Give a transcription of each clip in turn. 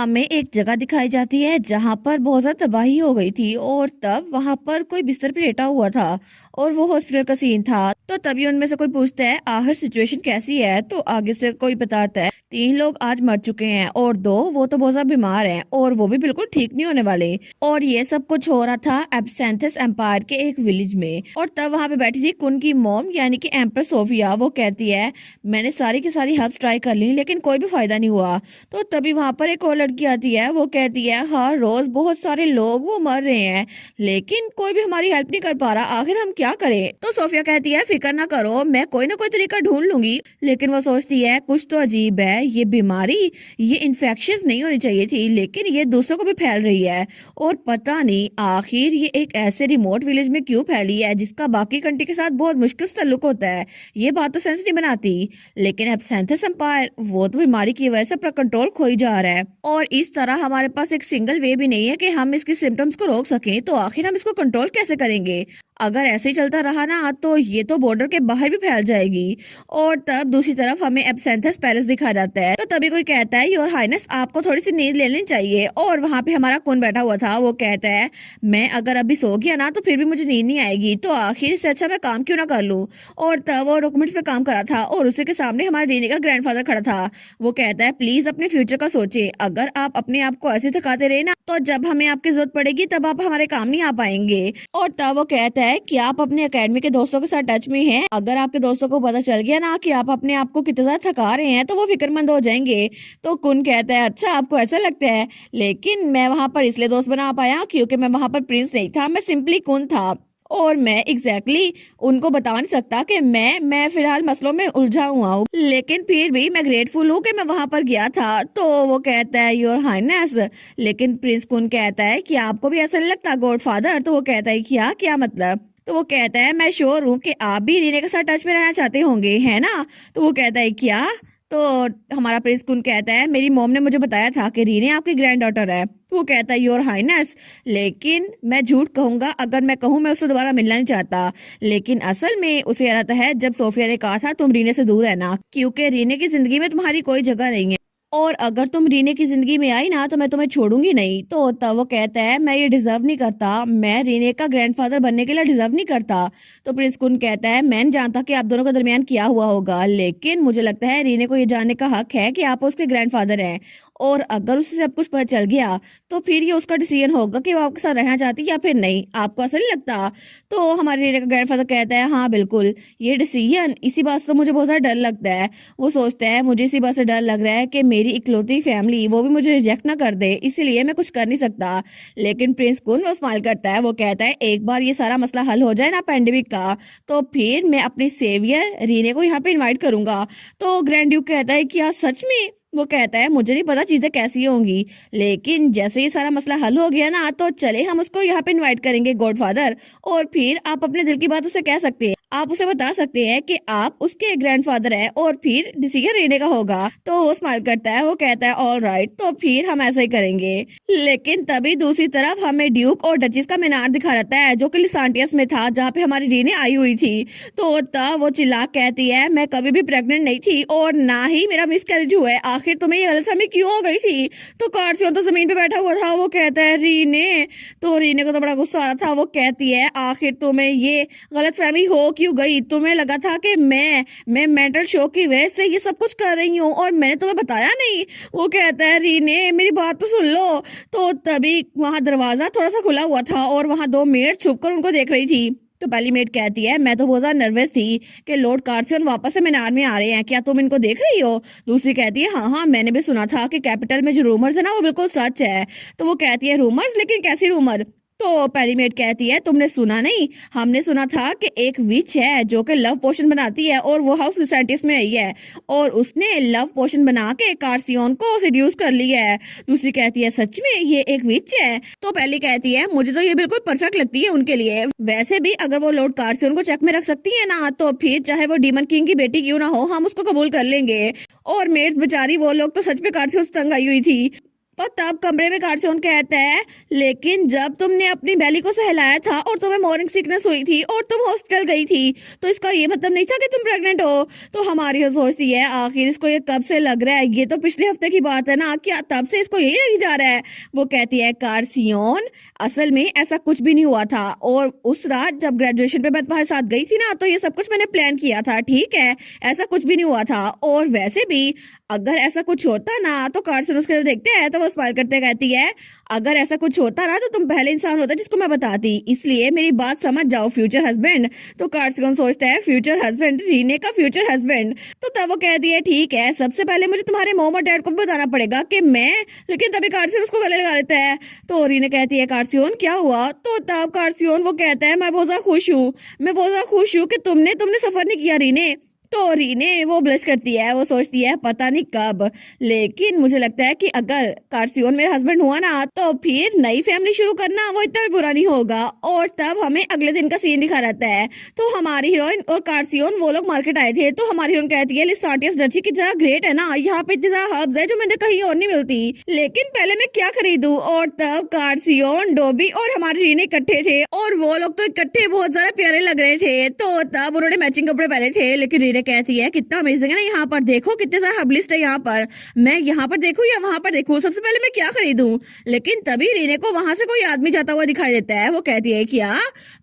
हमें एक जगह दिखाई जाती है जहां पर बहुत ज्यादा तबाही हो गई थी और तब वहां पर कोई बिस्तर पे लेटा हुआ था और वो हॉस्पिटल का सीन था। तो तभी उनमें से कोई पूछता है आखिर सिचुएशन कैसी है, तो आगे से कोई बताता है 3 लोग आज मर चुके हैं और 2 वो तो बहुत ज्यादा बीमार हैं और वो भी बिल्कुल ठीक नहीं होने वाले। और ये सब कुछ हो रहा था एब्सेंथस एम्पायर के एक विलेज में। और तब वहां पे बैठी थी कुन की मॉम यानी कि एम्पर सोफिया। वो कहती है मैंने सारी की सारी हेल्प ट्राई कर ली लेकिन कोई भी फायदा नहीं हुआ। तो तभी वहां पर एक और लड़की आती है, वो कहती है हर रोज बहुत सारे लोग वो मर रहे हैं लेकिन कोई भी हमारी हेल्प नहीं कर पा रहा, आखिर हम क्या करें। तो सोफिया कहती है फिक्र ना करो, मैं कोई ना कोई तरीका ढूंढ लूंगी। लेकिन वो सोचती है कुछ तो अजीब है, ये बीमारी ये इन्फेक्शियस नहीं होनी चाहिए थी लेकिन ये दूसरों को भी फैल रही है। और पता नहीं आखिर ये एक ऐसे रिमोट विलेज में क्यों फैली है जिसका बाकी कंट्री के साथ बहुत मुश्किल से ताल्लुक होता है। ये बात तो सेंस नहीं बनाती। लेकिन एब्सेंथस एम्पायर वो तो बीमारी की वजह से अपना कंट्रोल खोई जा रहा है और इस तरह हमारे पास एक सिंगल वे भी नहीं है कि हम इसकी सिम्टम्स को रोक सकें। तो आखिर हम इसको कंट्रोल कैसे करेंगे? अगर ऐसे ही चलता रहा ना तो ये तो बॉर्डर के बाहर भी फैल जाएगी। और तब दूसरी तरफ हमें एब्सेंथस पैलेस दिखा जाता है। तो तभी कोई कहता है योर हाइनेस आपको थोड़ी सी नींद ले लेनी चाहिए। और वहां पे हमारा कौन बैठा हुआ था, वो कहता है मैं अगर अभी सो गया ना तो फिर भी मुझे नींद नहीं आएगी, तो आखिर से अच्छा मैं काम क्यों ना कर लूं। और तब वो डॉक्यूमेंट्स पे काम कर रहा था और उसी के सामने हमारे रीनी का ग्रैंडफादर खड़ा था। वो कहता है प्लीज अपने फ्यूचर का सोचे, अगर आप अपने आप को ऐसे थकाते रहे ना तो जब हमें आपकी जरूरत पड़ेगी तब आप हमारे काम नहीं आ पाएंगे। और तब वो कहता है कि आप अपने एकेडमी के दोस्तों के साथ टच में हैं, अगर आपके दोस्तों को पता चल गया ना कि आप अपने आप को कितना ज्यादा थका रहे हैं तो वो फिक्रमंद हो जाएंगे। तो कुन कहता है अच्छा आपको ऐसा लगता है, लेकिन मैं वहां पर इसलिए दोस्त बना पाया क्योंकि मैं वहां पर प्रिंस नहीं था, मैं सिंपली कुन था। और मैं उनको बता नहीं सकता कि मैं फिलहाल मसलों में उलझा हुआ हूँ, लेकिन फिर भी मैं ग्रेटफुल हूँ कि मैं वहां पर गया था। तो वो कहता है योर हाइनेस, लेकिन प्रिंस कुन कहता है कि आपको भी ऐसा नहीं लगता गॉडफादर? तो वो कहता है क्या क्या मतलब? तो वो कहता है मैं श्योर हूँ कि आप भी रीने के साथ टच में रहना चाहते होंगे, है ना? तो वो कहता है क्या? तो हमारा प्रिंस कुन कहता है मेरी मॉम ने मुझे बताया था कि रीने आपकी ग्रैंड डॉटर है। तो वो कहता है योर हाइनेस, लेकिन मैं झूठ कहूंगा अगर मैं कहूँ मैं उससे दोबारा मिलना नहीं चाहता, लेकिन असल में उसे याद है जब सोफिया ने कहा था तुम रीने से दूर रहना क्योंकि रीने की जिंदगी में तुम्हारी कोई जगह नहीं है और अगर तुम रीने की जिंदगी में आई ना तो मैं तुम्हें छोड़ूंगी नहीं। तो तब वो कहता है मैं ये डिजर्व नहीं करता, मैं रीने का ग्रैंडफादर बनने के लिए डिजर्व नहीं करता। तो प्रिंस कुन कहता है मैं नहीं जानता कि आप दोनों के दरमियान क्या हुआ होगा, लेकिन मुझे लगता है रीने को ये जानने का हक है कि आप उसके ग्रैंडफादर हैं और अगर उसे सब कुछ पता चल गया तो फिर ये उसका डिसीजन होगा कि वो आपके साथ रहना चाहती है या फिर नहीं। आपको ऐसा नहीं लगता? तो हमारे रीने का ग्रैंडफादर कहता है हाँ बिल्कुल, ये डिसीजन इसी बात से तो मुझे बहुत ज्यादा डर लगता है। वो सोचता है मुझे इसी बात से डर लग रहा है कि मेरी इकलौती फैमिली वो भी मुझे रिजेक्ट ना कर दे, इसीलिए मैं कुछ कर नहीं सकता। लेकिन प्रिंस कुन वो स्माइल करता है, वो कहता है एक बार ये सारा मसला हल हो जाए ना पेंडेमिक का तो फिर मैं अपने सेवियर रीने को यहाँ पे इनवाइट करूंगा। तो ग्रैंड ड्यूक कहता है क्या सच में? वो कहता है मुझे नहीं पता चीजें कैसी होंगी, लेकिन जैसे ये सारा मसला हल हो गया ना तो चले हम उसको यहाँ पे इनवाइट करेंगे गॉडफादर, और फिर आप अपने दिल की बात उसे कह सकते हैं, आप उसे बता सकते हैं कि आप उसके ग्रैंडफादर हैं और फिर डिसीजन लेने का होगा। तो वो स्माइल करता है, वो कहता है ऑल राइट, तो फिर हम ऐसा ही करेंगे। लेकिन तभी दूसरी तरफ हमें ड्यूक और डचिस का मीनार दिखा रहता है जो कि लिसांटियस में था जहाँ पे हमारी रीने आई हुई थी। तो तब वो चिल्ला कहती है मैं कभी भी प्रेग्नेंट नहीं थी और ना ही मेरा मिसकैरेज हुआ है, आखिर तुम्हें ये गलतफहमी क्यों हो गई थी? तो कार्सियन तो जमीन पे बैठा हुआ था, वो कहता है रीने। तो रीने को तो बड़ा गुस्सा आ रहा था, वो कहती है आखिर तुम्हें ये गलतफहमी हो क्यों गई? तुम्हें लगा था कि मैं मेंटल शॉक की वजह से ये सब कुछ कर रही हूँ और मैंने तुम्हें बताया नहीं? वो कहता है रीने मेरी बात तो सुन लो। तो तभी वहां दरवाजा थोड़ा सा खुला हुआ था और वहां 2 मेड छुपकर उनको देख रही थी। तो पहली मेड कहती है मैं तो बहुत ज्यादा नर्वस थी कि लॉर्ड कार्सियन वापस से मीनार में आ रहे हैं, क्या तुम इनको देख रही हो? दूसरी कहती है हाँ हाँ मैंने भी सुना था कि कैपिटल में जो रूमर्स है ना वो बिल्कुल सच है। तो वो कहती है रूमर्स, लेकिन कैसी रूमर? तो पहली मेड कहती है तुमने सुना नहीं, हमने सुना था कि एक विच है जो कि लव पोशन बनाती है और वो हाउस साइंटिस्ट में आई है और उसने लव पोशन बना के कार्सियन को सिड्यूस कर लिया है। दूसरी कहती है सच में ये एक विच है? तो पहली कहती है मुझे तो ये बिल्कुल परफेक्ट लगती है उनके लिए, वैसे भी अगर वो लॉर्ड कार्सियन को चेक में रख सकती है ना तो फिर चाहे वो डीमन किंग की बेटी क्यों ना हो हम उसको कबूल कर लेंगे। और मेड्स बेचारी वो लोग तो सच में कार्सियन से तंग आई हुई थी। तो तब कमरे में गार्जियन कहता है, लेकिन जब तुमने अपनी बेली को सहलाया था और तुम्हें मॉर्निंग सिकनेस हुई थी और तुम हॉस्पिटल गई थी, तो इसका ये मतलब नहीं था कि तुम प्रेग्नेंट हो। तो हमारी ये सोचती है, आखिर इसको ये कब से लग रहा है, ये तो पिछले हफ्ते की बात है ना, क्या तब से इसको यही लगी जा रहा है। वो कहती है, गार्जियन असल में ऐसा कुछ भी नहीं हुआ था, और उस रात जब ग्रेजुएशन पे मैं तुम्हारे साथ गई थी ना, तो ये सब कुछ मैंने प्लान किया था, ठीक है, ऐसा कुछ भी नहीं हुआ था। और वैसे भी अगर ऐसा कुछ होता ना, तो कार्सन उसके देखते हैं तो वो स्माइल करते कहती है, अगर ऐसा कुछ होता ना तो तुम पहले इंसान होता जिसको मैं बताती, इसलिए मेरी बात समझ जाओ फ्यूचर हस्बैंड। तो कार्सन सोचता है, फ्यूचर हस्बैंड, रीने का फ्यूचर हस्बैंड। तो तब वो कहती है, ठीक है, सबसे पहले मुझे तुम्हारे मॉम और डैड को बताना पड़ेगा कि मैं, लेकिन तभी कार्सन उसको गले लगा लेता है। तो रीने कहती है, कार्सियन क्या हुआ। तो तब कार्सियन वो कहता है, मैं बहुत ज्यादा खुश हूँ, मैं बहुत ज्यादा खुश हूँ कि तुमने सफर नहीं किया रीने। तो रीने वो ब्लश करती है, वो सोचती है पता नहीं कब, लेकिन मुझे लगता है कि अगर कार्सियन मेरा हस्बैंड हुआ ना, तो फिर नई फैमिली शुरू करना वो इतना भी बुरा नहीं होगा। और तब हमें अगले दिन का सीन दिखा रहता है। तो हमारी हीरोइन और कार्सियन वो लोग मार्केट आए थे। तो हमारी हीरोइन कहती है, लिसांटियस डची की तरह ग्रेट है ना, यहाँ पे इतनी ज्यादा हर्ब्स है जो मैंने कहीं और नहीं मिलती, लेकिन पहले मैं क्या खरीदूं। और तब कार्सियन, डोबी और हमारी रीने इकट्ठे थे, और वो लोग तो इकट्ठे बहुत ज्यादा प्यारे लग रहे थे। तो तब उन्होंने मैचिंग कपड़े पहने थे, लेकिन रीने कहती है, कितना अमेजिंग है ना, यहाँ पर देखो कितने सारे हब लिस्ट है, यहाँ पर मैं यहाँ पर देखूं या वहां पर देखूं, सबसे पहले मैं क्या खरीदूं। लेकिन तभी रीने को वहां से कोई आदमी जाता हुआ दिखाई देता है। वो कहती है, क्या।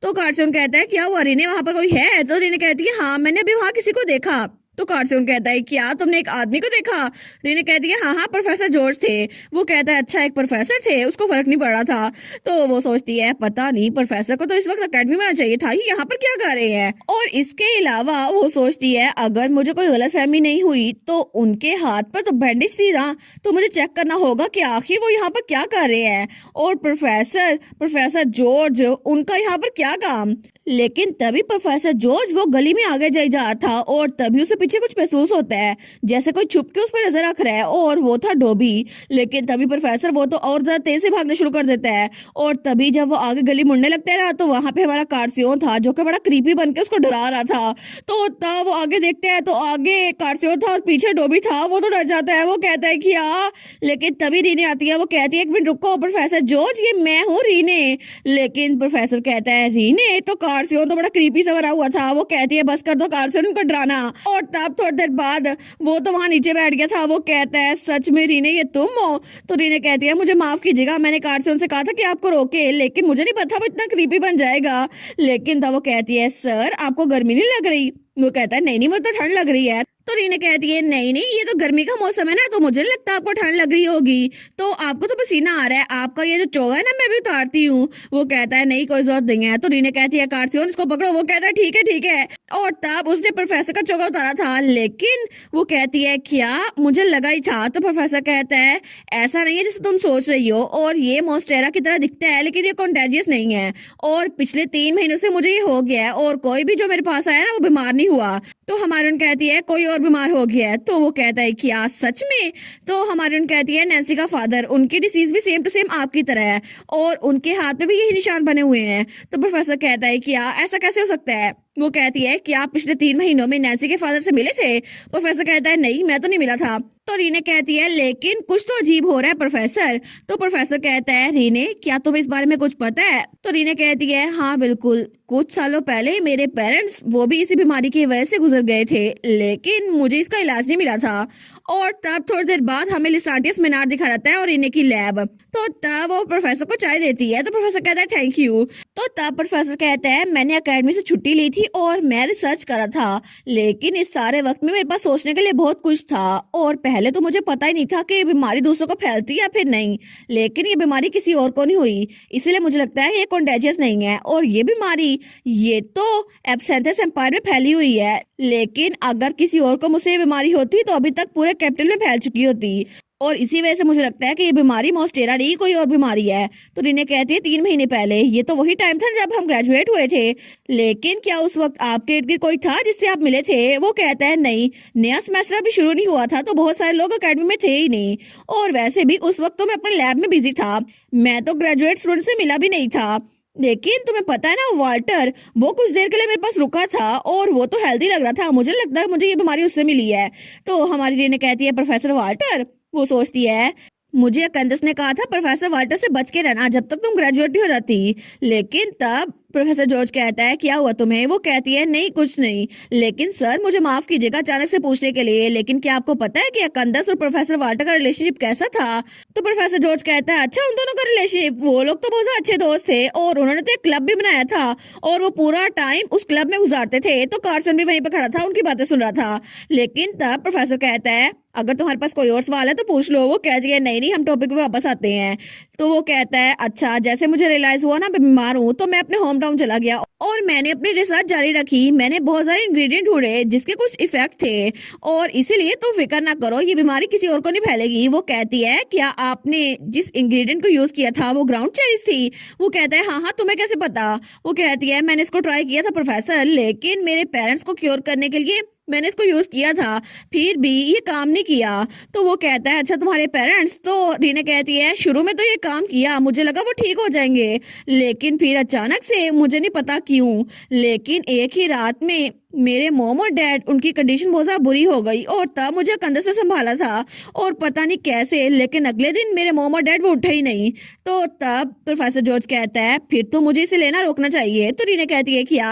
तो कार्सन कहता है, क्या हुआ रीने, वहां पर कोई है। तो रीने कहती है, हाँ, मैंने अभी वहां किसी को देखा। तो कार्सन कहता है, क्या तुमने एक आदमी को देखा। रीने कहती है, हाँ हाँ, प्रोफेसर जॉर्ज थे। वो कहता है, अच्छा, एक प्रोफेसर थे, उसको फर्क नहीं पड़ रहा था। तो वो सोचती है, पता नहीं, प्रोफेसर को तो इस वक्त अकेडमी में आना चाहिए था, ये यहाँ पर क्या कर रहे हैं। और इसके अलावा वो सोचती है, अगर मुझे कोई गलतफहमी नहीं हुई तो उनके हाथ पर तो बैंडेज थी ना, तो मुझे चेक करना होगा कि आखिर वो यहाँ पर क्या कर रहे हैं, और प्रोफेसर जॉर्ज, उनका यहाँ पर क्या काम। लेकिन तभी प्रोफेसर जॉर्ज वो गली में आगे जा रहा था, और तभी उसे पीछे कुछ महसूस होता है, जैसे कोई छुप के उस पर नजर रख रहा है, और वो था डोबी। लेकिन तभी प्रोफेसर वो तो और ज्यादा तेज से भागना शुरू कर देता है, और तभी जब वो आगे गली मुड़ने लगता है ना, तो वहां पे हमारा कार्सियन था जो कि बड़ा क्रीपी बन के उसको डरा रहा था। तो तब वो आगे देखते हैं तो आगे कार्सियन था और पीछे डोबी था। वो तो डर जाता है, वो कहता है कि हाँ। लेकिन तभी रीने आती है, वो कहती है, एक मिनट रुको प्रोफेसर जॉर्ज, ये मैं हूँ रीने। लेकिन प्रोफेसर कहता है, रीने, तो कार्सियन तो बड़ा क्रीपी सा बना हुआ था। वो कहती है, बस कर दो कार्सियन, उनको डराना। और तब थोड़ी देर बाद वो तो वहां नीचे बैठ गया था। वो कहता है, सच में रीने ये तुम हो। तो रीने कहती है, मुझे माफ कीजिएगा, मैंने कार्सियन से कहा था कि आपको रोके, लेकिन मुझे नहीं पता वो इतना क्रीपी बन जाएगा। लेकिन तब वो कहती है, सर आपको गर्मी नहीं लग रही। वो कहता है, नहीं नहीं, मुझे तो ठंड लग रही है। तो रीने कहती है, नहीं नहीं, ये तो गर्मी का मौसम है ना, तो मुझे नहीं लगता आपको ठंड लग रही होगी, तो आपको तो पसीना आ रहा है, आपका ये जो चोगा है ना, मैं भी उतारती हूँ। वो कहता है, नहीं, कोई जरूरत नहीं है। तो रीने कहती है, कार्सियन इसको पकड़ो। वो कहता है, ठीक है ठीक है। और तब उसने प्रोफेसर का चोगा उतारा था, लेकिन वो कहती है, क्या, मुझे लगा ही था। तो प्रोफेसर कहता है, ऐसा नहीं है जैसे तुम सोच रही हो, और ये मोस्टेरा की तरह दिखता है, लेकिन ये कॉन्टेजियस नहीं है, और पिछले 3 महीनों से मुझे ये हो गया है, और कोई भी जो मेरे पास आया ना वो बीमार नहीं हुआ। तो हमारी कहती है, कोई और बीमार हो गया है। तो वो कहता है, क्या सच में। तो हमारी कहती है, नैन्सी का फादर, उनकी डिसीज भी सेम टू सेम आपकी तरह है, और उनके हाथ में भी यही निशान बने हुए हैं। तो प्रोफेसर कहता है, क्या ऐसा कैसे हो सकता है। वो कहती है, कि आप पिछले 3 महीनों में नैन्सी के फादर से मिले थे। प्रोफेसर कहता है, नहीं, मैं तो नहीं मिला था। तो रीने कहती है, लेकिन कुछ तो अजीब हो रहा है प्रोफेसर। तो प्रोफेसर कहता है, रीने, क्या तुम्हें इस बारे में कुछ पता है। तो रीने कहती है, हाँ बिल्कुल, कुछ सालों पहले मेरे पेरेंट्स वो भी इसी बीमारी की वजह से गुजर गए थे, लेकिन मुझे इसका इलाज नहीं मिला था। और तब थोड़ी देर बाद हमें लिसांटियस मीनार दिखा रहता है और रीने की लैब। तो तब वो प्रोफेसर को चाय देती है। तो प्रोफेसर कहता है, थैंक यू। तो तब प्रोफेसर कहता है, मैंने अकेडमी से छुट्टी ली थी और मैं रिसर्च करा था, लेकिन इस सारे वक्त में मेरे पास सोचने के लिए बहुत कुछ था, और पहले तो मुझे पता ही नहीं था कि ये बीमारी दूसरों को फैलती या फिर नहीं, लेकिन ये बीमारी किसी और को नहीं हुई, इसीलिए मुझे लगता है ये कॉन्टेजियस नहीं है। और ये बीमारी, ये तो एब्सेंथस एम्पायर में फैली हुई है, लेकिन अगर किसी और को मुझसे ये बीमारी होती तो अभी तक पूरे कैपिटल में फैल चुकी होती, और इसी वजह से मुझे लगता है कि ये बीमारी मोस्टेरा नहीं, कोई और बीमारी है। तो रीने कहती है, 3 महीने पहले, ये तो वही टाइम था जब हम ग्रेजुएट हुए थे, लेकिन क्या उस वक्त आपके इर्द गिर्द कोई था जिससे आप मिले थे। वो कहता है, नहीं, नया सेमेस्टर अभी शुरू नहीं हुआ था, तो बहुत सारे लोग अकेडमी में थे ही नहीं, और वैसे भी उस वक्त तो मैं अपने लैब में बिजी था, मैं तो ग्रेजुएट स्टूडेंट से मिला भी नहीं था। लेकिन तुम्हें पता है ना, वाल्टर, वो कुछ देर के लिए मेरे पास रुका था, और वो तो हेल्दी लग रहा था, मुझे लगता है मुझे ये बीमारी उससे मिली है। तो हमारी रीने कहती है, प्रोफेसर वाल्टर। वो सोचती है, मुझे कंदस ने कहा था प्रोफेसर वाल्टर से बच के रहना जब तक तुम ग्रेजुएट नहीं हो जाती। लेकिन तब प्रोफेसर जॉर्ज कहता है क्या हुआ तुम्हें? वो कहती है नहीं कुछ नहीं। लेकिन सर मुझे माफ कीजिएगा अचानक से पूछने के लिए, लेकिन क्या आपको पता है कि कंदस और प्रोफेसर वाल्टर का रिलेशनशिप कैसा था? तो प्रोफेसर जॉर्ज कहता है अच्छा उन दोनों का रिलेशनशिप, वो लोग तो बहुत अच्छे दोस्त थे और उन्होंने तो एक क्लब भी बनाया था और वो पूरा टाइम उस क्लब में गुजारते थे। तो कार्सन भी वहीं पर खड़ा था, उनकी बातें सुन रहा था। लेकिन तब प्रोफेसर कहता है अगर तुम्हारे पास कोई और सवाल है तो पूछ लो। वो कहती है नहीं नहीं हम टॉपिक पे वापस आते हैं। तो वो कहता है अच्छा जैसे मुझे रियलाइज हुआ ना मैं बीमार हूँ तो मैं अपने होम टाउन चला गया और मैंने अपनी रिसर्च जारी रखी। मैंने बहुत सारे इंग्रेडिएंट ढूंढे जिसके कुछ इफेक्ट थे और इसीलिए तुम फिक्र ना करो ये बीमारी किसी और को नहीं फैलेगी। वो कहती है क्या आपने जिस इंग्रेडिएंट को यूज किया था वो ग्राउंड चेरीज थी? वो कहता है हाँ हाँ तुम्हें कैसे पता? वो कहती है मैंने इसको ट्राई किया था प्रोफेसर, लेकिन मेरे पेरेंट्स को क्योर करने के लिए मैंने इसको यूज किया था, फिर भी ये काम नहीं किया। तो वो कहता है अच्छा तुम्हारे पेरेंट्स? तो रीना कहती है शुरू में तो ये काम किया, मुझे लगा वो ठीक हो जाएंगे, लेकिन फिर अचानक से मुझे नहीं पता क्यों, लेकिन एक ही रात में मेरे मॉम और डैड उनकी कंडीशन बहुत ज्यादा बुरी हो गई और तब मुझे कंधे से संभाला था और पता नहीं कैसे, लेकिन अगले दिन मेरे मॉम और डैड वो उठे ही नहीं। तो तब प्रोफेसर जॉर्ज कहता है फिर तो मुझे इसे लेना रोकना चाहिए। तो रीना कहती है क्या?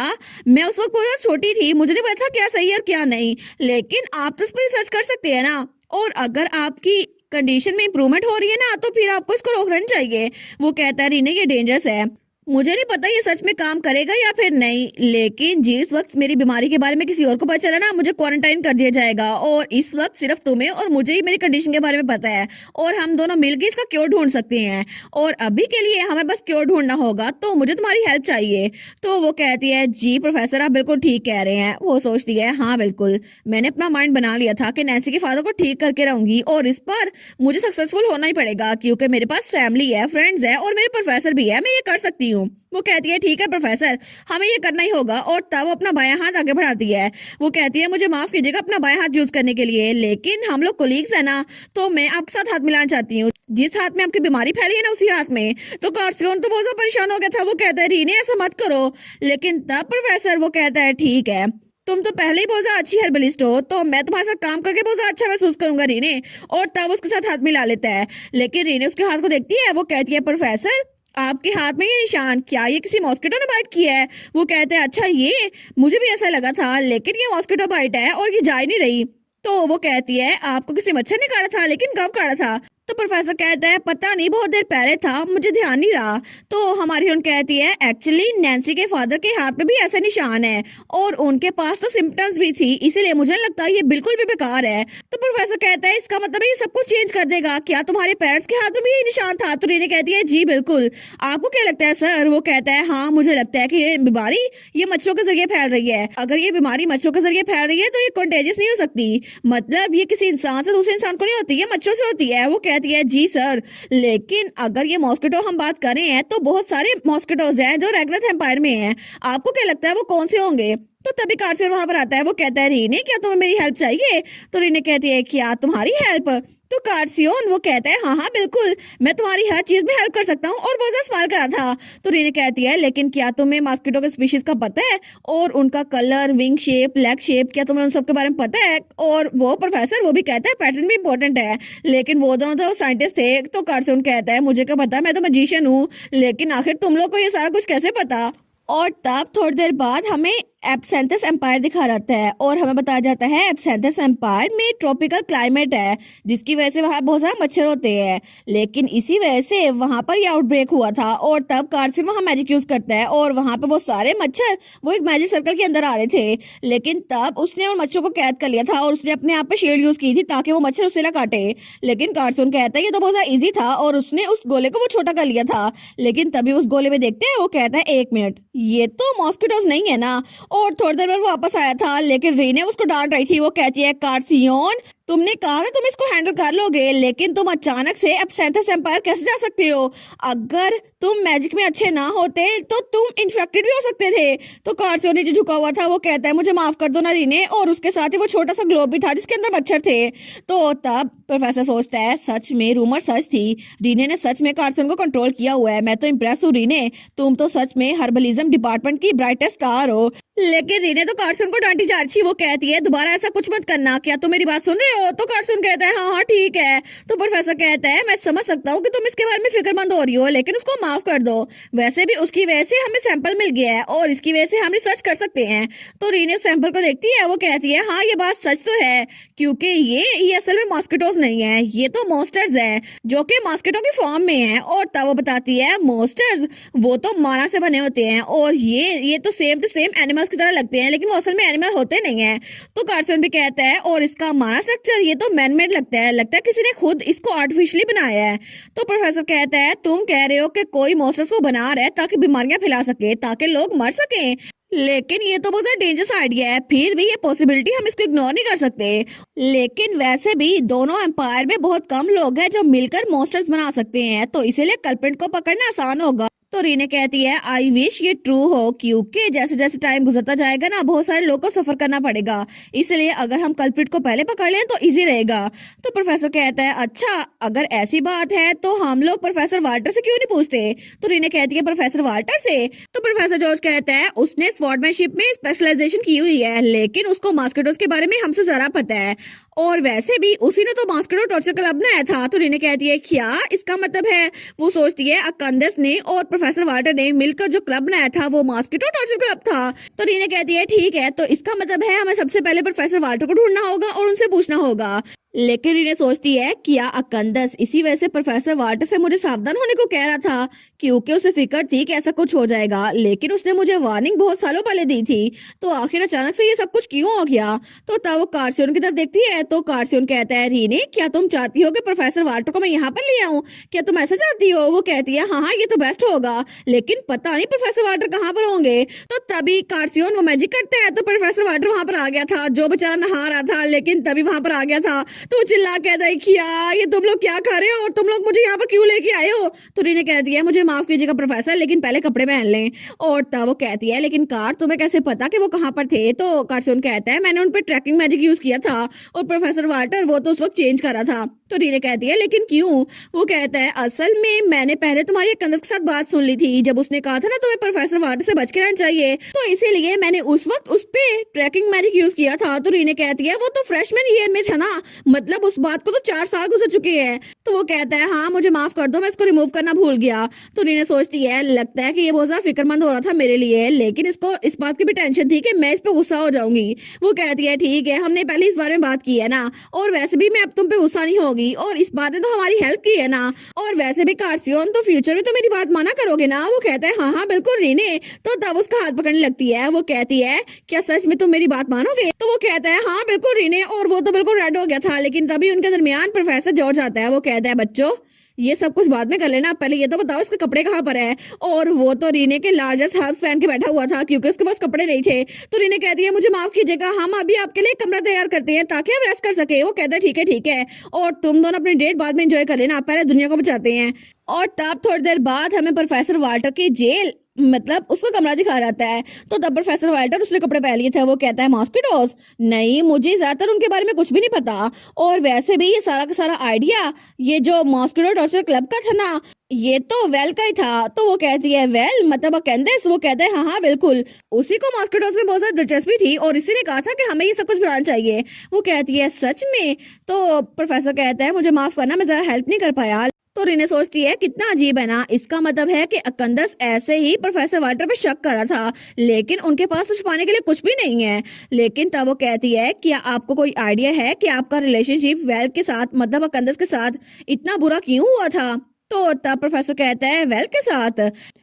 मैं उस वक्त बहुत छोटी थी, मुझे नहीं पता क्या सही है और क्या नहीं, लेकिन आप तो इस पर रिसर्च कर सकते हैं ना, और अगर आपकी कंडीशन में इंप्रूवमेंट हो रही है ना तो फिर आपको इसको रोकना नहीं चाहिए। वो कहता है रीना ये डेंजरस है, मुझे नहीं पता ये सच में काम करेगा या फिर नहीं, लेकिन जिस वक्त मेरी बीमारी के बारे में किसी और को पता चला ना मुझे क्वारंटाइन कर दिया जाएगा और इस वक्त सिर्फ तुम्हें और मुझे ही मेरी कंडीशन के बारे में पता है और हम दोनों मिलकर इसका क्योर ढूंढ सकते हैं और अभी के लिए हमें बस क्योर ढूंढना होगा, तो मुझे तुम्हारी हेल्प चाहिए। तो वो कहती है जी प्रोफेसर आप बिल्कुल ठीक कह रहे हैं। वो सोचती है हाँ बिल्कुल, मैंने अपना माइंड बना लिया था कि नैन्सी के फादर को ठीक करके रहूंगी और इस पर मुझे सक्सेसफुल होना ही पड़ेगा क्योंकि मेरे पास फैमिली है, फ्रेंड्स है और मेरे प्रोफेसर भी है, मैं ये कर सकती हूँ। वो कहती है ठीक है प्रोफेसर हमें ये करना ही होगा और तब वो अपना बायां हाथ आगे बढ़ाती है। वो कहती है मुझे माफ कीजिएगा अपना बायां हाथ यूज करने के लिए, लेकिन हम लोग कोलीग्स है ना, तो मैं आपके साथ हाथ मिलाना चाहती हूँ, जिस हाथ में आपकी बीमारी फैली है ना उसी हाथ में। तो कार्सियोन तो बहुत ज्यादा परेशान हो गया था, वो कहता है रीने ऐसा मत करो, लेकिन तब प्रोफेसर वो कहता है ठीक है तुम तो पहले ही बहुत ज्यादा अच्छी हर्बलिस्ट हो, तो मैं तुम्हारे साथ काम करके बहुत ज्यादा अच्छा महसूस करूंगा रीने, और तब उसके साथ हाथ मिला लेता है। लेकिन रीने उसके हाथ को देखती है, वो कहती है प्रोफेसर आपके हाथ में ये निशान, क्या ये किसी मॉस्किटो ने बाइट किया है? वो कहते हैं अच्छा ये मुझे भी ऐसा लगा था, लेकिन ये मॉस्किटो बाइट है और ये जा ही नहीं रही। तो वो कहती है आपको किसी मच्छर ने काटा था, लेकिन कब काटा था? तो प्रोफेसर कहता है पता नहीं बहुत देर पहले था, मुझे ध्यान नहीं रहा। तो हमारी हीरोइन कहती है एक्चुअली नैन्सी के फादर के हाथ में भी ऐसा निशान है और उनके पास तो सिम्टम्स भी थी, इसीलिए मुझे नहीं लगता ये बिल्कुल भी बेकार है। तो प्रोफेसर कहता है इसका मतलब है ये सब कुछ चेंज कर देगा, क्या तुम्हारे पेरेंट्स के हाथ में भी ये निशान था? तो रीना कहती है जी बिल्कुल, आपको क्या लगता है सर? वो कहता है हाँ मुझे लगता है कि ये बीमारी ये मच्छरों के जरिए फैल रही है, अगर ये बीमारी मच्छरों के जरिए फैल रही है तो ये कंटेजियस नहीं हो सकती, मतलब ये किसी इंसान से दूसरे इंसान को नहीं होती, ये मच्छरों से होती है। वो कहती है जी सर, लेकिन अगर ये मॉस्किटो हम बात करें हैं तो बहुत सारे मॉस्किटोज हैं जो रेगुलर एम्पायर में हैं, आपको क्या लगता है वो कौन से होंगे? तो तभी कार्सियन वहां पर आता है, वो कहता है रीने क्या तुम्हें मेरी हेल्प चाहिए? तो रीने कहती है क्या तुम्हारी हेल्प? तो कार्सियन वो कहता है हाँ हाँ बिल्कुल, मैं तुम्हारी हर चीज में हेल्प कर सकता हूँ, और बहुत ज्यादा सवाल करा था। तो रीने कहती है लेकिन क्या तुम्हें मॉस्किटो के स्पीशीज का पता है और उनका colour, wing shape, leg shape, क्या तुम्हें उन सब के बारे में पता है? और वो प्रोफेसर वो भी कहता है पैटर्न भी इंपॉर्टेंट है, लेकिन वो दोनों तो साइंटिस्ट थे। तो कार्सियन कहता है मुझे क्या पता, मैं तो मैजिशियन हूँ, लेकिन आखिर तुम लोग को ये सारा कुछ कैसे पता? और तब थोड़ी देर बाद हमें एब्सेंथस एम्पायर दिखा रहता है और हमें बताया जाता है एब्सेंथस एम्पायर में ट्रॉपिकल क्लाइमेट है जिसकी वजह से वहाँ बहुत सारे मच्छर होते हैं, लेकिन इसी वजह से वहाँ पर ये आउटब्रेक हुआ था और तब कार्सियन वहाँ मैजिक यूज करता है और वहाँ पे वो सारे मच्छर वो एक मैजिक सर्कल के अंदर आ रहे थे, लेकिन तब उसने उन मच्छरों को कैद कर लिया था और उसने अपने आप पे शील्ड यूज की थी ताकि वो मच्छर उससे ना काटे। लेकिन कार्सियन कहता है ये तो बहुत ज्यादा ईजी था और उसने उस गोले को वो छोटा कर लिया था, लेकिन तभी उस गोले में देखते हैं वो कहता है एक मिनट ये तो मॉस्किटोज नहीं है ना, और थोड़ी देर बाद वापस आया था, लेकिन रीने उसको डांट रही थी। वो कहती है कार्सियन तुमने कहा था तुम इसको हैंडल कर लोगे, लेकिन तुम अचानक से एब्सेंथस एम्पायर कैसे जा सकते हो? अगर तुम मैजिक में अच्छे ना होते तो तुम इन्फेक्टेड भी हो सकते थे। तो कार्सियन नीचे झुका हुआ था, वो कहता है मुझे माफ कर दो ना रीने, और उसके साथ ही वो छोटा सा ग्लोब भी था जिसके अंदर मच्छर थे। तो तब प्रोफेसर सोचता है सच में रूमर सच थी, रीने ने सच में कार्सियन को कंट्रोल किया हुआ है, मैं तो इम्प्रेस हूँ रीने, तुम तो सच में हर्बलिज्म डिपार्टमेंट की ब्राइटेस्ट स्टार हो। लेकिन रीने तो कार्सियन को डांटी जा रही थी, वो कहती है दोबारा ऐसा कुछ मत करना, क्या तुम मेरी बात सुन रहे हो? हो? तो कार्सन कहता है हाँ हाँ ठीक है। तो प्रोफेसर कहता है मैं समझ सकता हूँ कि तुम इसके बारे में फिक्रमंद हो रही हो, लेकिन उसको माफ कर दो। वैसे भी उसकी वजह से हमें सैंपल मिल गया है और इसकी वजह से हम रिसर्च कर सकते हैं। तो रीने उस सैंपल को देखती है, वो कहती है हाँ ये बात सच तो है, क्योंकि ये असल में मॉस्किटोज नहीं है, ये तो मॉन्स्टर्स हैं जो कि मॉस्किटो की फॉर्म में हैं। और तब वो बताती है मॉन्स्टर्स वो तो माना से बने होते हैं और ये तो सेम टू सेम एनिमल्स की तरह लगते हैं, लेकिन वो असल में एनिमल होते नहीं है। तो कार्सन भी कहता है और इसका माना स्ट्रक्चर ये तो मैन मेड लगता है किसी ने खुद इसको आर्टिफिशियली बनाया है। तो प्रोफेसर कहता है तुम कह रहे हो कि कोई मॉन्स्टर्स को बना रहा है ताकि बीमारियां फैला सके, ताकि लोग मर सकें, लेकिन ये तो बहुत ज्यादा डेंजरस आइडिया है। फिर भी ये पॉसिबिलिटी हम इसको इग्नोर नहीं कर सकते। लेकिन वैसे भी दोनों एम्पायर में बहुत कम लोग हैं जो मिलकर मॉन्स्टर्स बना सकते हैं, तो इसीलिए कल्प्रिट को पकड़ना आसान होगा। तो रीने कहती है आई विश ये ट्रू हो, क्योंकि जैसे जैसे टाइम गुजरता जाएगा ना बहुत सारे लोगों को सफर करना पड़ेगा, इसलिए अगर हम कल्प्रिट को पहले पकड़ लें तो इजी रहेगा। तो प्रोफेसर कहता है अच्छा अगर ऐसी बात है तो हम लोग प्रोफेसर वाल्टर से क्यों नहीं पूछते? तो रीने कहती है प्रोफेसर वाल्टर से? तो प्रोफेसर जॉर्ज कहता है उसने स्वॉर्डमैनशिप में स्पेशलाइजेशन की हुई है, लेकिन उसको मॉस्किटोज के बारे में हमसे जरा पता है, और वैसे भी उसी ने तो मॉस्किटो टॉर्चर क्लब बनाया था। तो रीने कहती है क्या इसका मतलब है? वो सोचती है अकंदस ने और प्रोफेसर वाल्टर ने मिलकर जो क्लब बनाया था वो मॉस्किटो टॉर्चर क्लब था। तो रीने कहती है ठीक है, तो इसका मतलब है हमें सबसे पहले प्रोफेसर वाल्टर को ढूंढना होगा और उनसे पूछना होगा। लेकिन रीने सोचती है क्या अकंदस इसी वजह से प्रोफेसर वाल्टर से मुझे सावधान होने को कह रहा था, क्योंकि उसे फिक्र थी कि ऐसा कुछ हो जाएगा, लेकिन उसने मुझे वार्निंग बहुत सालों पहले दी थी, तो आखिर अचानक से ये सब कुछ क्यों हो गया? तो तब वो कार्सियन की तरफ देखती है, तो कार्सियन कहता है रीने क्या तुम चाहती हो कि प्रोफेसर वाल्टर को मैं यहाँ पर ले आऊं? क्या तुम ऐसा चाहती हो? वो कहती है हाँ हाँ ये तो बेस्ट होगा, लेकिन पता नहीं प्रोफेसर वाल्टर कहाँ पर होंगे। तो तभी कार्सियन वो मैजिक करता है, तो प्रोफेसर वाल्टर वहां पर आ गया था, जो बेचारा नहा रहा था लेकिन तभी वहां पर आ गया था। तो वो चिल्ला कहता है क्या ये तुम लोग क्या खा रहे हो और तुम लोग मुझे यहाँ पर क्यों लेके आए हो? तो रीने कहती है मुझे माफ कीजिएगा प्रोफेसर, लेकिन पहले कपड़े पहन लें। और तब वो कहती है लेकिन कार तुम्हें कैसे पता कि वो कहाँ पर थे? तो कार्सियन कहता है मैंने उन पर ट्रैकिंग मैजिक यूज किया था और प्रोफेसर वाल्टर वो तो उस वक्त चेंज कर रहा था। तो रीने कहती है लेकिन क्यों? वो कहता है असल में मैंने पहले तुम्हारी अकंदस के साथ बात सुन ली थी, जब उसने कहा था ना तुम्हें प्रोफेसर वाल्टर से बच के रहना चाहिए, तो इसीलिए मैंने उस वक्त उस पे ट्रैकिंग मैजिक यूज किया था। तो रीने कहती है वो तो फ्रेशमैन ईयर में था ना, मतलब उस बात को तो 4 साल गुजर चुके हैं। तो वो कहता है हाँ मुझे माफ कर दो, मैं इसको रिमूव करना भूल गया। तो रीने सोचती है लगता है कि ये बहुत ज्यादा फिक्रमंद हो रहा था मेरे लिए, लेकिन इसको इस बात की भी टेंशन थी कि मैं इस पे गुस्सा हो जाऊंगी। वो कहती है ठीक है हमने पहले इस बारे में बात की है ना, और वैसे भी मैं अब तुम पे गुस्सा नहीं होगी, और इस बात ने तो हमारी हेल्प की है ना, और वैसे भी कार्सियन तो फ्यूचर में तो मेरी बात माना करोगे ना? वो कहता है हाँ हाँ बिल्कुल रीने। तो तब उसका हाथ पकड़ने लगती है, वो कहती है क्या सच में तुम मेरी बात मानोगे? तो वो कहता है हाँ बिल्कुल रीने, और वो तो बिल्कुल रेड हो गया था। लेकिन तभी उनके दरमियान प्रोफेसर जॉर्ज आता है, वो कहता है बच्चों ये सब कुछ बाद में कर लेना, पहले ये तो बताओ इसके कपड़े कहाँ पर है? और वो तो रीने के लार्जेस्ट हर्ब पहन के बैठा हुआ था क्योंकि उसके पास कपड़े नहीं थे। तो रीने कहती है मुझे माफ कीजिएगा, हम अभी आपके लिए कमरा तैयार करते हैं ताकि हम रेस्ट कर सके। वो कहता है ठीक है, और तुम दोनों अपनी डेट बाद में एंजॉय कर लेना, पहले दुनिया को बचाते हैं। और तब थोड़ी देर बाद हमें प्रोफेसर वाल्टर की जेल मतलब उसका कमरा दिखा जाता है। तो तब प्रोफेसर वाल्टर उसने कपड़े पहन लिए थे, वो कहता है मॉस्किटोस? नहीं मुझे ज्यादातर उनके बारे में कुछ भी नहीं पता, और वैसे भी ये सारा का सारा आइडिया ये जो मॉस्किटो टॉर्चर क्लब का था ना, ये तो वेल का ही था। तो वो कहती है वेल मतलब अकेंदस? वो कहता है हाँ हाँ बिल्कुल, उसी को मॉस्किटोस में बहुत ज्यादा दिलचस्पी थी और इसी ने कहा था कि हमें ये सब कुछ बनाना चाहिए। वो कहती है सच में? तो प्रोफेसर कहता है मुझे माफ करना मैं ज्यादा हेल्प नहीं कर पाया। तो रीने सोचती है कितना अजीब है ना, इसका मतलब है कि अकंदस ऐसे ही प्रोफेसर वाल्टर पे शक कर रहा था, लेकिन उनके पास तो छुपाने के लिए कुछ भी नहीं है। लेकिन तब वो कहती है क्या आपको कोई आइडिया है कि आपका रिलेशनशिप वेल के साथ मतलब अकंदस के साथ इतना बुरा क्यों हुआ था? तो तब प्रोफेसर कहता है वेल के साथ,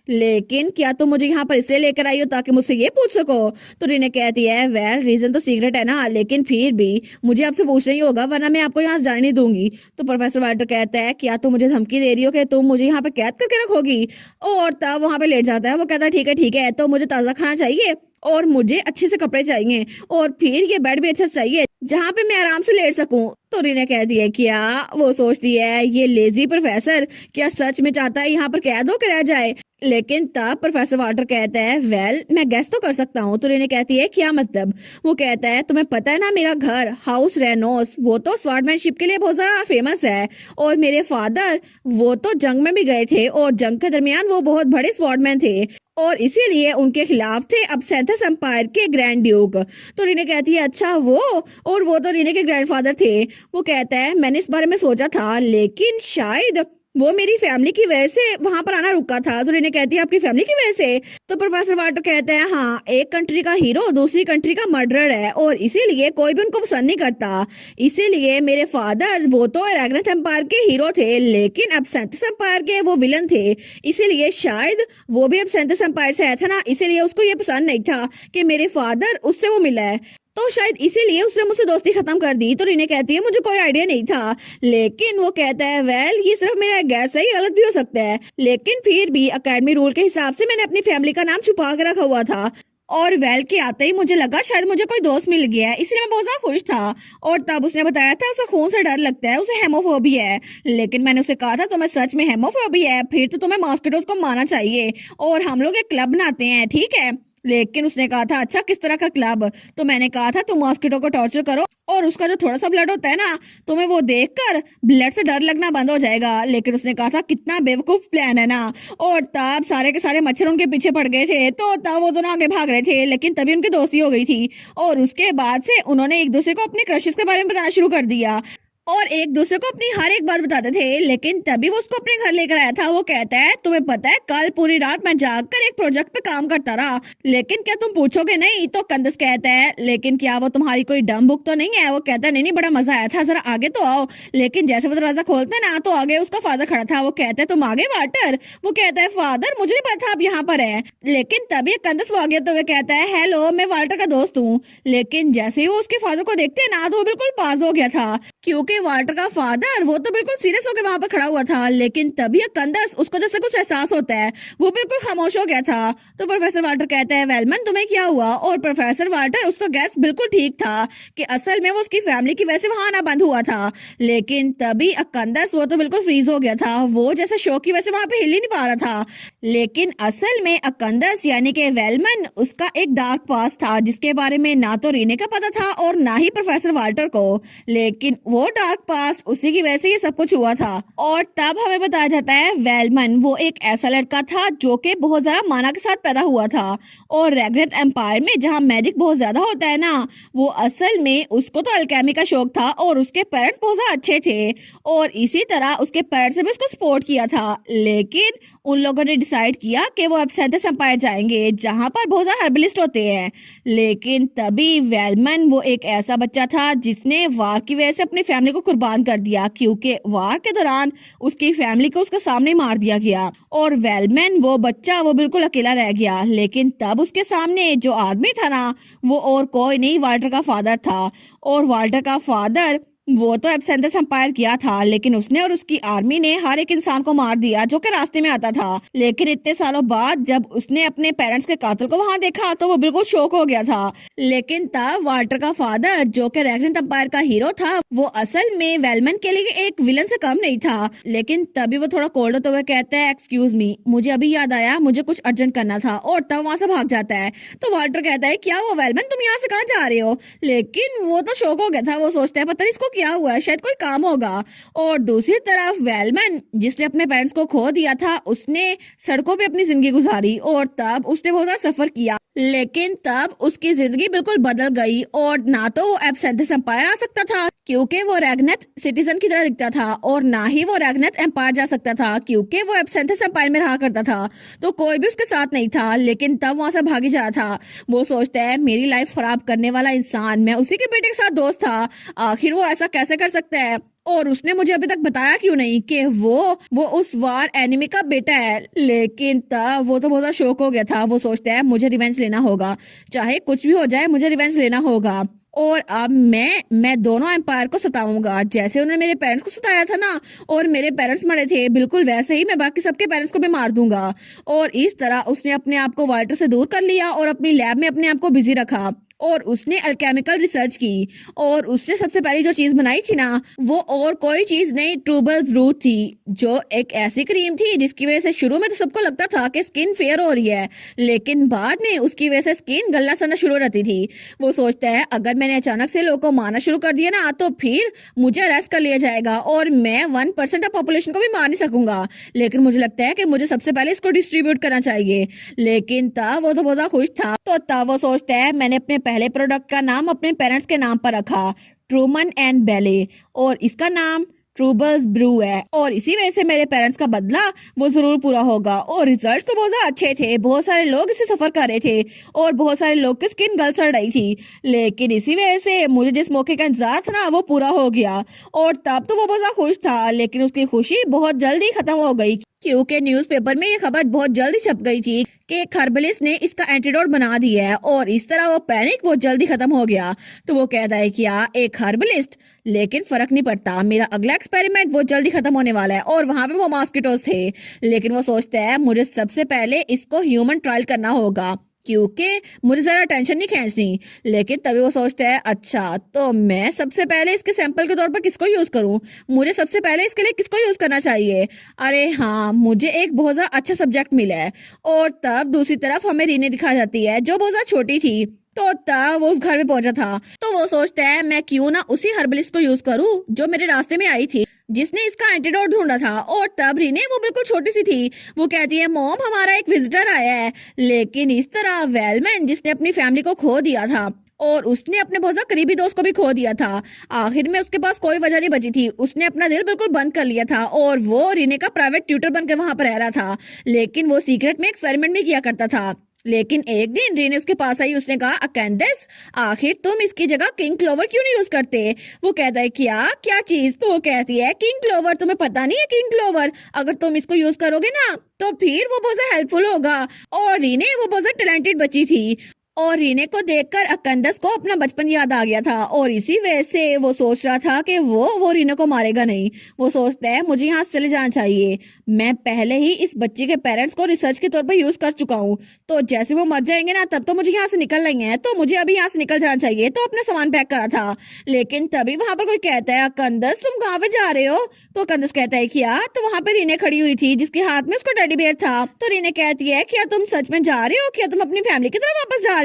लेकिन क्या तुम मुझे यहाँ पर इसलिए लेकर आई हो ताकि मुझसे ये पूछ सको? तो रीने कहती है वेल रीजन तो सीक्रेट है ना, लेकिन फिर भी मुझे आपसे पूछना ही होगा वरना मैं आपको यहाँ से जाने नहीं दूंगी। तो प्रोफेसर वाल्टर कहता है क्या तुम मुझे धमकी दे रही हो कि तुम मुझे यहाँ पे कैद करके रखोगी? और तब वहां पे लेट जाता है, वो कहता है ठीक है, तो मुझे ताजा खाना चाहिए और मुझे अच्छे से कपड़े चाहिए और फिर ये बेड भी अच्छा चाहिए जहाँ पे मैं आराम से लेट सकूं। तो रीना कहती है क्या? वो सोचती है ये लेजी प्रोफेसर क्या सच में चाहता है यहाँ पर कैद होकर रह जाए? लेकिन तब प्रोफेसर वाल्टर कहता है वेल मैं गेस तो कर सकता हूँ। तो रीना कहती है क्या मतलब? वो कहता है तुम्हें पता है ना मेरा घर हाउस रेनोस वो तो स्वॉर्डमैनशिप के लिए बहुत ज्यादा फेमस है, और मेरे फादर वो तो जंग में भी गए थे और जंग के दरमियान वो बहुत बड़े स्वॉर्डमैन थे, और इसीलिए उनके खिलाफ थे अब्सेंथस एम्पायर के ग्रैंड ड्यूक। तो रीना कहती है अच्छा वो, और वो तो रीना के ग्रैंडफादर थे। वो कहता है मैंने इस बारे में सोचा था, लेकिन शायद वो मेरी फैमिली की वजह से वहां पर आना रुका था। तो रीना कहती है आपकी फैमिली की वजह से? तो प्रोफेसर वाटर कहता है हाँ, एक कंट्री का हीरो दूसरी कंट्री का मर्डरर है और इसीलिए कोई भी उनको पसंद नहीं करता। इसीलिए मेरे फादर वो तो रैग्नथ एम्पायर के हीरो थे, लेकिन अब्सेंथस एम्पायर के वो विलन थे। इसीलिए शायद वो भी अब्सेंथस एम्पायर से आया था ना, इसीलिए उसको ये पसंद नहीं था कि मेरे फादर उससे वो मिला है, तो शायद इसीलिए उसने मुझसे दोस्ती खत्म कर दी। तो रीना कहती है मुझे कोई आइडिया नहीं था, लेकिन वो कहता है वेल ये सिर्फ मेरा गैस है, ये गलत भी हो सकता है, लेकिन फिर भी अकेडमी रूल के हिसाब से मैंने अपनी फैमिली का नाम छुपा के रखा हुआ था। और वेल के आते ही मुझे लगा शायद मुझे कोई दोस्त मिल गया है, इसलिए मैं बहुत ज्यादा खुश था। और तब उसने बताया था उसे खून से डर लगता है, उसे हेमोफोबिया है। लेकिन मैंने उसे कहा था तुम्हें सच में हेमोफोबिया है, फिर तो तुम्हें मॉस्किटोज को मारना चाहिए और हम लोग एक क्लब बनाते हैं, ठीक है? लेकिन उसने कहा था अच्छा किस तरह का क्लब? तो मैंने कहा था तुम मॉस्किटो को टॉर्चर करो और उसका जो थोड़ा सा ब्लड होता है ना, तुम्हें वो देखकर ब्लड से डर लगना बंद हो जाएगा। लेकिन उसने कहा था कितना बेवकूफ प्लान है ना। और तब सारे के सारे मच्छर उनके पीछे पड़ गए थे, तो तब वो दोनों आगे भाग रहे थे, लेकिन तभी उनकी दोस्ती हो गई थी। और उसके बाद से उन्होंने एक दूसरे को अपने क्रशेस के बारे में बताना शुरू कर दिया और एक दूसरे को अपनी हर एक बात बताते थे। लेकिन तभी वो उसको अपने घर लेकर आया था। वो कहता है तुम्हें पता है कल पूरी रात मैं जागकर एक प्रोजेक्ट पे काम करता रहा, लेकिन क्या तुम पूछोगे नहीं? तो कंदस कहता है लेकिन क्या वो तुम्हारी कोई डम बुक तो नहीं है? वो कहता है नहीं नहीं, बड़ा मजा आया था, जरा आगे तो आओ। लेकिन जैसे वो दरवाजा खोलते ना, तो आगे उसका फादर खड़ा था। वो कहता है तुम आगे वाटर? वो कहता है फादर मुझे नहीं पता आप यहाँ पर है। लेकिन तभी कंदस वो आगे तो वो कहता है हेलो मैं वाल्टर का दोस्त हूँ। लेकिन जैसे ही वो उसके फादर को देखते हैं ना, तो वो बिल्कुल पास हो गया था, क्योंकि वाल्टर का फादर वो तो बिल्कुल सीरियस होकर वहां पर खड़ा हुआ था। लेकिन तभी कंदस उसको जैसे कुछ एहसास होता है, वो बिल्कुल खामोश हो गया था। तो प्रोफेसर वाल्टर कहता है वेलमन तुम्हें क्या हुआ? और प्रोफेसर वाल्टर उसका गैस बिल्कुल ठीक था कि असल में वो उसकी फैमिली की वजह से वहां आना बंद हुआ था। लेकिन तभी कंदस वो तो बिल्कुल फ्रीज हो गया था, वो जैसे शौक की वजह से वहां पे हिल ही नहीं पा रहा था। लेकिन असल में कंदस यानी कि वेलमन उसका एक डार्क पास्ट था, जिसके बारे में ना तो रीने का पता था और ना ही प्रोफेसर वाल्टर को। लेकिन वो डार्क पास्ट उसी की वजह से ये सब कुछ हुआ था। और तब हमें बताया जाता है वेलमन वो एक ऐसा लड़का था जो कि बहुत ज्यादा माना के साथ पैदा हुआ था। और रैग्नथ एम्पायर में जहाँ मैजिक बहुत ज्यादा होता है ना, वो असल में उसको तो अल्केमी का शौक था और उसके पेरेंट्स बहुत ज्यादा अच्छे थे और इसी तरह उसके पेरेंट्स ने भी उसको सपोर्ट किया था। लेकिन उन लोगों ने डिसाइड किया कि वो अब्सेंथस एम्पायर जाएंगे जहाँ पर बहुत ज्यादा हर्बलिस्ट होते हैं। लेकिन तभी वेलमन वो एक ऐसा बच्चा था जिसने वार की वजह से अपनी फैमिली को कुर्बान कर दिया, क्योंकि वार के दौरान उसकी फैमिली को उसके सामने मार दिया गया और वेलमन वो बच्चा वो बिल्कुल अकेला रह गया। लेकिन तब उसके सामने जो आदमी था ना, वो और कोई नहीं वाल्टर का फादर था। और वाल्टर का फादर वो तो एब्सेंथस एम्पायर किया था, लेकिन उसने और उसकी आर्मी ने हर एक इंसान को मार दिया जो कि रास्ते में आता था। लेकिन इतने सालों बाद जब उसने अपने पेरेंट्स के कातिल को वहां देखा, तो वो बिल्कुल शॉक हो गया था। लेकिन तब वाल्टर का फादर जो कि रैग्नथ एम्पायर का हीरो था, वो असल में वेलमन के लिए एक विलन से कम नहीं था। लेकिन तभी वो थोड़ा कोल्ड होते हुए कहता है एक्सक्यूज मी, मुझे अभी याद आया, मुझे कुछ अर्जेंट करना था, और तब वहां से भाग जाता है। तो वाल्टर कहता है क्या हुआ वेलमन, तुम यहाँ से कहाँ जा रहे हो? लेकिन वो तो शॉक हो गया था, वो सोचता है पता नहीं इसको क्या हुआ है, शायद कोई काम होगा। और दूसरी तरफ वेलमन जिसने अपने पेरेंट्स को खो दिया था, उसने सड़कों पे अपनी जिंदगी गुजारी और तब उसने बहुत ज्यादा सफर किया। लेकिन तब उसकी जिंदगी बिल्कुल बदल गई और ना तो वो एब्सेंथस एम्पायर आ सकता था क्योंकि वो रैग्नथ सिटीजन की तरह दिखता था, और ना ही वो रैग्नथ एम्पायर जा सकता था क्योंकि वो एब्सेंथस एम्पायर में रहा करता था। तो कोई भी उसके साथ नहीं था। लेकिन तब वहां से भागी जा रहा था। वो सोचता है मेरी लाइफ खराब करने वाला इंसान मैं उसी के बेटे के साथ दोस्त था, आखिर वो ऐसा कैसे कर सकता है? और उसने मुझे अभी तक बताया क्यों नहीं कि वो उस वार एनिमी का बेटा है। लेकिन तब वो तो बहुत ज्यादा शौक हो गया था। वो सोचता है मुझे रिवेंज लेना होगा, चाहे कुछ भी हो जाए मुझे रिवेंज लेना होगा। और अब मैं दोनों एम्पायर को सताऊंगा, जैसे उन्होंने मेरे पेरेंट्स को सताया था ना और मेरे पेरेंट्स मरे थे, बिल्कुल वैसे ही मैं बाकी सबके पेरेंट्स को भी मार दूंगा। और इस तरह उसने अपने आप को वाल्टर से दूर कर लिया और अपनी लैब में अपने आप को बिजी रखा। और उसने अल्केमिकल रिसर्च की और उसने सबसे पहली जो चीज बनाई थी ना वो और कोई चीज नहीं ट्रूबल्स ब्रू थी, जो एक ऐसी क्रीम थी जिसकी वजह से शुरू में तो सबको लगता था कि स्किन फेयर हो रही है, लेकिन बाद में उसकी वजह से स्किन गलना सड़ना शुरू हो जाती थी। वो सोचता है अगर मैंने अचानक से लोगों को मारना शुरू कर दिया ना तो फिर मुझे अरेस्ट कर लिया जाएगा और मैं 1% ऑफ पॉपुलेशन को भी मार नहीं सकूंगा, लेकिन मुझे लगता है कि मुझे सबसे पहले इसको डिस्ट्रीब्यूट करना चाहिए। लेकिन तब वो तो बहुत खुश था, तो तब वो सोचता है मैंने अपने पहले प्रोडक्ट का नाम अपने पेरेंट्स के नाम पर रखा, ट्रूमन एंड बेले, और इसका नाम ट्रूबल्स ब्रू है और इसी वजह से मेरे पेरेंट्स का बदला वो जरूर पूरा होगा। और रिजल्ट तो बहुत ज्यादा अच्छे थे, बहुत सारे लोग इसे सफर कर रहे थे और बहुत सारे लोग की स्किन गल सड़ रही थी, लेकिन इसी वजह से मुझे जिस मौके का इंतजार था ना वो पूरा हो गया। और तब तो वो बहुत ज्यादा खुश था, लेकिन उसकी खुशी बहुत जल्दी खत्म हो गई क्योंकि न्यूज़पेपर में ये खबर बहुत जल्दी छप गई थी कि एक हर्बलिस्ट ने इसका एंटीडोट बना दिया है और इस तरह वो पैनिक वो जल्दी खत्म हो गया। तो वो कहता है कि एक हर्बलिस्ट, लेकिन फर्क नहीं पड़ता, मेरा अगला एक्सपेरिमेंट वो जल्दी खत्म होने वाला है। और वहां पे वो मॉस्किटोस थे, लेकिन वो सोचता है मुझे सबसे पहले इसको ह्यूमन ट्रायल करना होगा क्योंकि मुझे जरा टेंशन नहीं खींचनी। लेकिन तभी वो सोचता है अच्छा तो मैं सबसे पहले इसके सैंपल के तौर पर किसको यूज करूं, मुझे सबसे पहले इसके लिए किसको यूज करना चाहिए। अरे हाँ, मुझे एक बहुत ज्यादा अच्छा सब्जेक्ट मिला है। और तब दूसरी तरफ हमें रीने दिखाई जाती है जो बहुत ज्यादा छोटी थी, तो तब वो उस घर में पहुंचा था। तो वो सोचता है मैं क्यों ना उसी हर्बलिस्ट को यूज करूं जो मेरे रास्ते में आई थी, जिसने इसका एंटीडोट ढूंढा था। और तब रीने वो बिल्कुल छोटी सी थी, वो कहती है मॉम हमारा एक विजिटर आया है। लेकिन इस तरह वेलमैन जिसने अपनी फैमिली को खो दिया था और उसने अपने बहुत ज्यादा करीबी दोस्त को भी खो दिया था, आखिर में उसके पास कोई वजह नहीं बची थी, उसने अपना दिल बिल्कुल बंद कर लिया था और वो रीने का प्राइवेट ट्यूटर बनकर वहां पर रह रहा था। लेकिन वो सीक्रेट में एक्सपेरिमेंट भी किया करता था। लेकिन एक दिन रीने उसके पास आई, उसने कहा अकेंडस आखिर तुम इसकी जगह किंग क्लोवर क्यों नहीं यूज करते। वो कहता है क्या क्या चीज, तो वो कहती है किंग क्लोवर, तुम्हें पता नहीं है किंग क्लोवर, अगर तुम इसको यूज करोगे ना तो फिर वो बहुत हेल्पफुल होगा। और रीने वो बहुत टैलेंटेड बच्ची थी और रीने को देखकर अकंदस को अपना बचपन याद आ गया था और इसी वजह से वो सोच रहा था कि वो रीने को मारेगा नहीं। वो सोचता है मुझे यहाँ से चले जाना चाहिए, मैं पहले ही इस बच्चे के पेरेंट्स को रिसर्च के तौर पर यूज कर चुका हूँ, तो जैसे वो मर जाएंगे ना तब तो मुझे यहाँ से निकलना ही है, तो मुझे अभी यहाँ से निकल जाना चाहिए। तो अपना सामान पैक करा था, लेकिन तभी वहां पर कोई कहता है अकंदस तुम कहाँ पे जा रहे हो। तो अकंदस कहता है क्या, तो वहां पे रीने खड़ी हुई थी जिसके हाथ में उसका टेडी बेयर था। तो रीने कहती है क्या तुम सच में जा रहे हो, क्या तुम अपनी फैमिली की तरफ वापस जा रहे हो।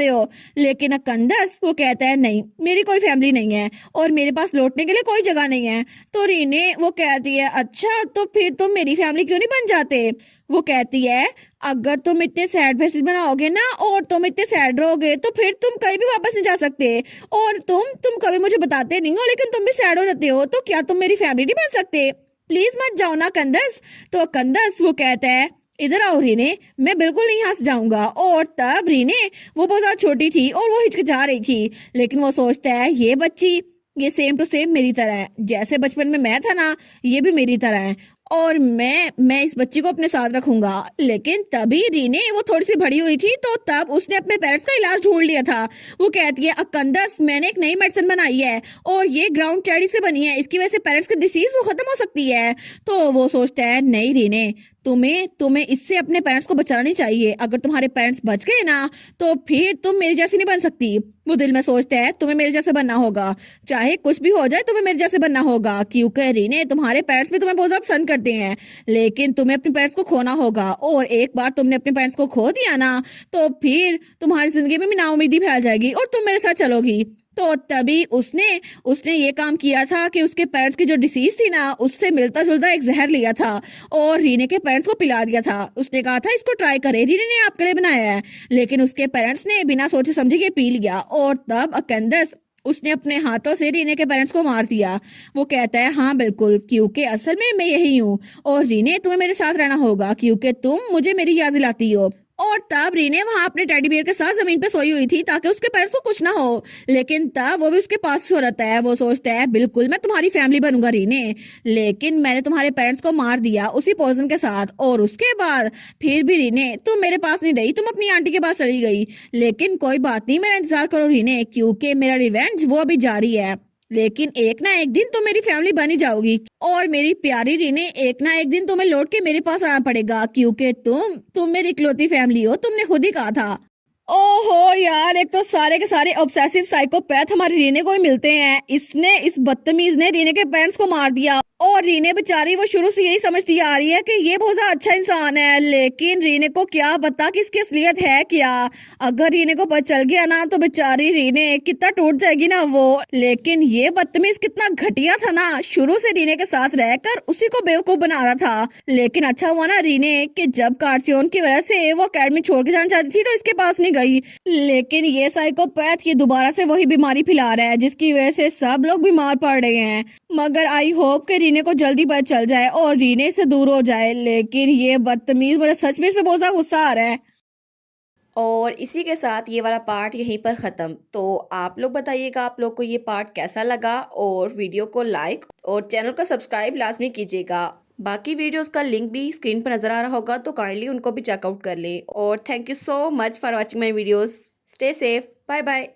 लेकिन अकंदस वो कहता है नहीं, मेरी कोई फैमिली नहीं है और मेरे पास लौटने के लिए कोई जगह नहीं है। तो रीने वो कहती है अच्छा तो फिर तुम मेरी फैमिली क्यों नहीं बन जाते। वो कहती है अगर तुम इतने सैड फेसेस बनाओगे ना और तुम इतने सैड रहोगे तो फिर तुम कहीं भी वापस नहीं जा सकते, और तुम कभी मुझे बताते नहीं हो लेकिन तुम भी सैड हो जाते हो, तो क्या तुम मेरी फैमिली नहीं बन सकते, प्लीज मत जाओ ना कंदस। तो कंदस वो कहता है इधर आओ रीने, मैं बिल्कुल नहीं यहाँ से जाऊंगा। और तब रीने वो बहुत ज्यादा छोटी थी और वो हिचकिचा रही थी, लेकिन वो सोचता है ये बच्ची ये सेम टू सेम मेरी तरह है, जैसे बचपन में मैं था ना ये भी मेरी तरह है और मैं इस बच्ची को अपने साथ रखूंगा। लेकिन तभी रीने वो थोड़ी सी बड़ी हुई थी, तो तब उसने अपने पेरेंट्स का इलाज ढूंढ लिया था। वो कहती है अकंदस मैंने एक नई मेडिसिन बनाई है और ये ग्राउंड चेरी से बनी है, इसकी वजह से पेरेंट्स की डिसीज वो खत्म हो सकती है। तो वो सोचता है नहीं रीने, तुम्हें इससे अपने पेरेंट्स को बचाना नहीं चाहिए, अगर तुम्हारे पेरेंट्स बच गए ना तो फिर तुम मेरी जैसी नहीं बन सकती। वो दिल में सोचता है तुम्हें मेरे जैसे बनना होगा, चाहे कुछ भी हो जाए तुम्हें मेरे जैसे बनना होगा, क्योंकि रीने तुम्हारे पेरेंट्स भी तुम्हें बहुत ज्यादा पसंद करते हैं, लेकिन तुम्हें अपने पेरेंट्स को खोना होगा और एक बार तुमने अपने पेरेंट्स को खो दिया ना तो फिर तुम्हारी जिंदगी में भी नाउमीदी फैल जाएगी और तुम मेरे साथ चलोगी। तो तभी उसने उसने ये काम किया था कि उसके पेरेंट्स की जो डिसीज थी ना उससे मिलता जुलता एक जहर लिया था और रीने के पेरेंट्स को पिला दिया था। उसने कहा था इसको ट्राई करे, रीने ने आपके लिए बनाया है, लेकिन उसके पेरेंट्स ने बिना सोचे समझे ये पी लिया और तब अकंदस उसने अपने हाथों से रीने के पेरेंट्स को मार दिया। वो कहता है हाँ बिल्कुल, क्योंकि असल में मैं यही हूँ और रीने तुम्हें मेरे साथ रहना होगा क्योंकि तुम मुझे मेरी याद दिलाती हो। और तब रीने वहां अपने टेडी बियर के साथ जमीन पे सोई हुई थी ताकि उसके पेरेंट्स को कुछ ना हो, लेकिन तब वो भी उसके पास सो रहता है। वो सोचता है बिल्कुल मैं तुम्हारी फैमिली बनूंगा रीने, लेकिन मैंने तुम्हारे पेरेंट्स को मार दिया उसी पॉइजन के साथ और उसके बाद फिर भी रीने तुम मेरे पास नहीं रही, तुम अपनी आंटी के पास चली गई। लेकिन कोई बात नहीं, मेरा इंतजार करो रीने, क्योंकि मेरा रिवेंज वो अभी जारी है, लेकिन एक ना एक दिन तुम मेरी फैमिली बनी जाओगी और मेरी प्यारी रीने एक ना एक दिन तुम्हें लौट के मेरे पास आना पड़ेगा क्योंकि तुम मेरी इकलौती फैमिली हो, तुमने खुद ही कहा था। ओहो यार, एक तो सारे के सारे ऑब्सेसिव साइकोपैथ हमारे रीने को ही मिलते हैं। इसने इस बदतमीज ने रीने के पेरेंट्स को मार दिया और रीने बेचारी वो शुरू से यही समझती आ रही है कि ये बहुत ज्यादा अच्छा इंसान है, लेकिन रीने को क्या पता कि इसकी असलियत है क्या। अगर रीने को पता चल गया ना तो बेचारी रीने कितना टूट जाएगी ना वो। लेकिन ये बदतमीज कितना घटिया था ना, शुरू से रीने के साथ रहकर उसी को बेवकूफ बना रहा था। लेकिन अच्छा हुआ ना रीने कि जब कार्सियोन की वजह से वो अकेडमी छोड़ के जाना चाहती थी तो इसके पास नहीं गई। लेकिन ये साइकोपैथ ये दोबारा से वही बीमारी फैला रहा है जिसकी वजह से सब लोग बीमार पड़ रहे हैं। मगर आई होप कि रीने को जल्दी पता चल जाए और रीने से दूर हो जाए। लेकिन ये बदतमीज, मुझे सच में इसमें बहुत ज्यादा गुस्सा आ रहा है। और इसी के साथ ये वाला पार्ट यहीं पर ख़त्म। तो आप लोग बताइएगा आप लोग को ये पार्ट कैसा लगा, और वीडियो को लाइक और चैनल को सब्सक्राइब लाजमी कीजिएगा। बाकी वीडियोस का लिंक भी स्क्रीन पर नज़र आ रहा होगा, तो काइंडली उनको भी चेकआउट कर लें। और thank you so much for watching my videos. Stay safe, bye bye.